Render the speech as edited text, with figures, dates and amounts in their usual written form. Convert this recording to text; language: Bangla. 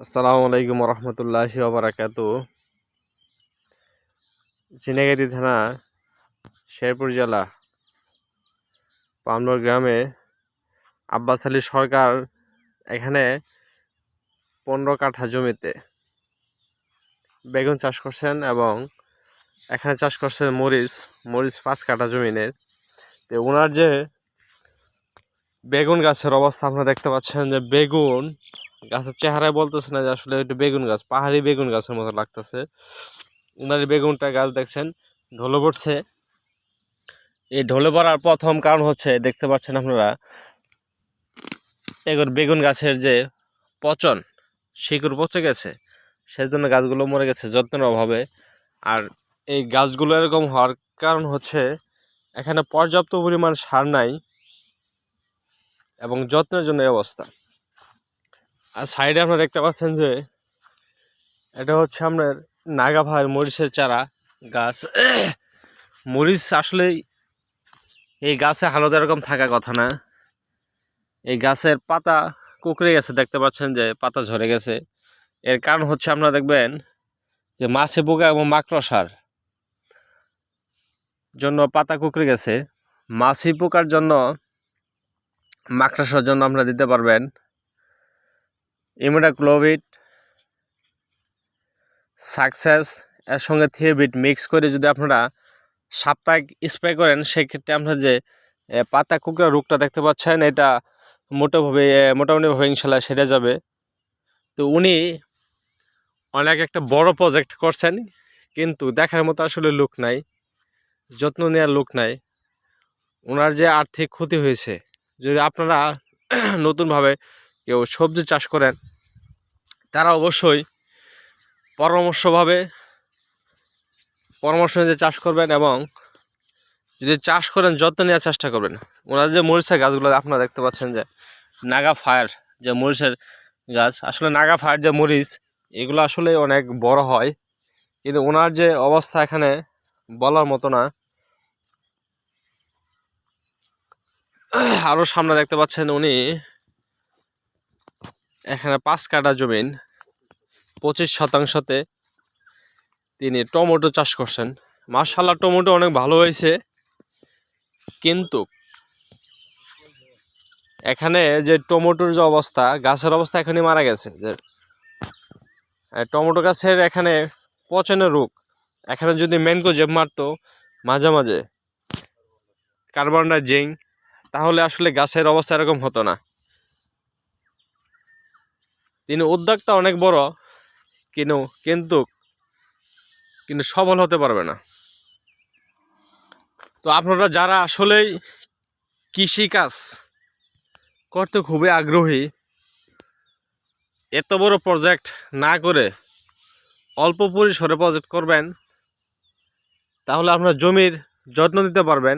আসসালামু আলাইকুম রহমতুল্লাহি ওয়া বারাকাতুহু। ঝিনাইগাতী থানা, শেরপুর জেলা, পামনর গ্রামে আব্বাস আলী সরকার এখানে 15 কাঠা জমিতে বেগুন চাষ করছেন এবং এখানে চাষ করছেন মরিচ 5 কাঠা জমিনের। তো ওনার যে বেগুন গাছের অবস্থা আপনারা দেখতে পাচ্ছেন, যে বেগুন গাছের চেহারায় বলতেছে না যে আসলে এটা বেগুন গাছ, পাহাড়ি বেগুন গাছের মতো লাগতেছে। ওনার বেগুনটা গাছ দেখছেন ঢলে পড়ছে। এই ঢলে পড়ার প্রথম কারণ হচ্ছে, দেখতে পাচ্ছেন আপনারা, এগুলো বেগুন গাছের যে পচন, শিকড় পচে গেছে, সেজন্য গাছগুলো মরে গেছে যত্নের অভাবে। আর এই গাছগুলো এরকম হওয়ার কারণ হচ্ছে এখানে পর্যাপ্ত পরিমাণ সার নাই এবং যত্নের জন্য এই অবস্থা। আর সাইডে আপনারা দেখতে পাচ্ছেন যে এটা হচ্ছে আপনার নাগা ভাইয়ের মরিচের চারা গাছ। মরিচ আসলে এই গাছে হালত এরকম থাকার কথা না। এই গাছের পাতা কুকড়ে গেছে, দেখতে পাচ্ছেন যে পাতা ঝরে গেছে। এর কারণ হচ্ছে আপনারা দেখবেন যে মাছি পোকা এবং মাকড়সার জন্য পাতা কুকড়ে গেছে। মাছি পোকার জন্য, মাকড়সার জন্য আপনারা দিতে পারবেন ইমিডাক্লোপিড, সাকসেস এর সঙ্গে থিওবিট মিক্স করে যদি আপনারা সাপ্তাহিক স্প্রে করেন, সেক্ষেত্রে আপনারা যে পাতা কুকড়া রোগটা দেখতে পাচ্ছেন, এটা মোটামুটিভাবে ইনশাল্লাহ সেরে যাবে। তো উনি অনেক একটা বড় প্রজেক্ট করছেন, কিন্তু দেখার মতো আসলে লোক নাই, যত্ন নেওয়ার লোক নাই। ওনার যে আর্থিক ক্ষতি হয়েছে, যদি আপনারা নতুনভাবে কেউ সবজি চাষ করেন, তারা অবশ্যই পরামর্শ নিয়ে চাষ করবেন এবং যদি চাষ করেন যত্ন নেওয়ার চেষ্টা করবেন। ওনার যে মরিচের গাছগুলো আপনারা দেখতে পাচ্ছেন, যে নাগা ফায়ার যে মরিচের গাছ, আসলে নাগা ফায়ার যে মরিচ, এগুলো আসলে অনেক বড় হয়, কিন্তু ওনার যে অবস্থা এখানে বলার মতো না। আরও সামনে দেখতে পাচ্ছেন উনি এখানে 5 কাঠা জমিন 25% তিনি টমেটো চাষ করছেন। মাশাআল্লাহ, টমেটো অনেক ভালো হয়েছে, কিন্তু এখানে যে টমেটোর যে অবস্থা, গাছের অবস্থা এখনই মারা গেছে। যে টমেটো গাছের এখানে পচনের রোগ, এখানে যদি ম্যানকোজেব মারতো মাঝে মাঝে, কার্বন ডাই জিঙ্ক, তাহলে আসলে গাছের অবস্থা এরকম হতো না। তিনি উদ্যোক্তা অনেক বড়, কিন্তু কিন্তু সফল হতে পারবে না। তো আপনারা যারা আসলেই কৃষিকাজ করতে খুবই আগ্রহী, এত বড় প্রজেক্ট না করে অল্প পরিসরে প্রজেক্ট করবেন, তাহলে আপনার জমির যত্ন নিতে পারবেন।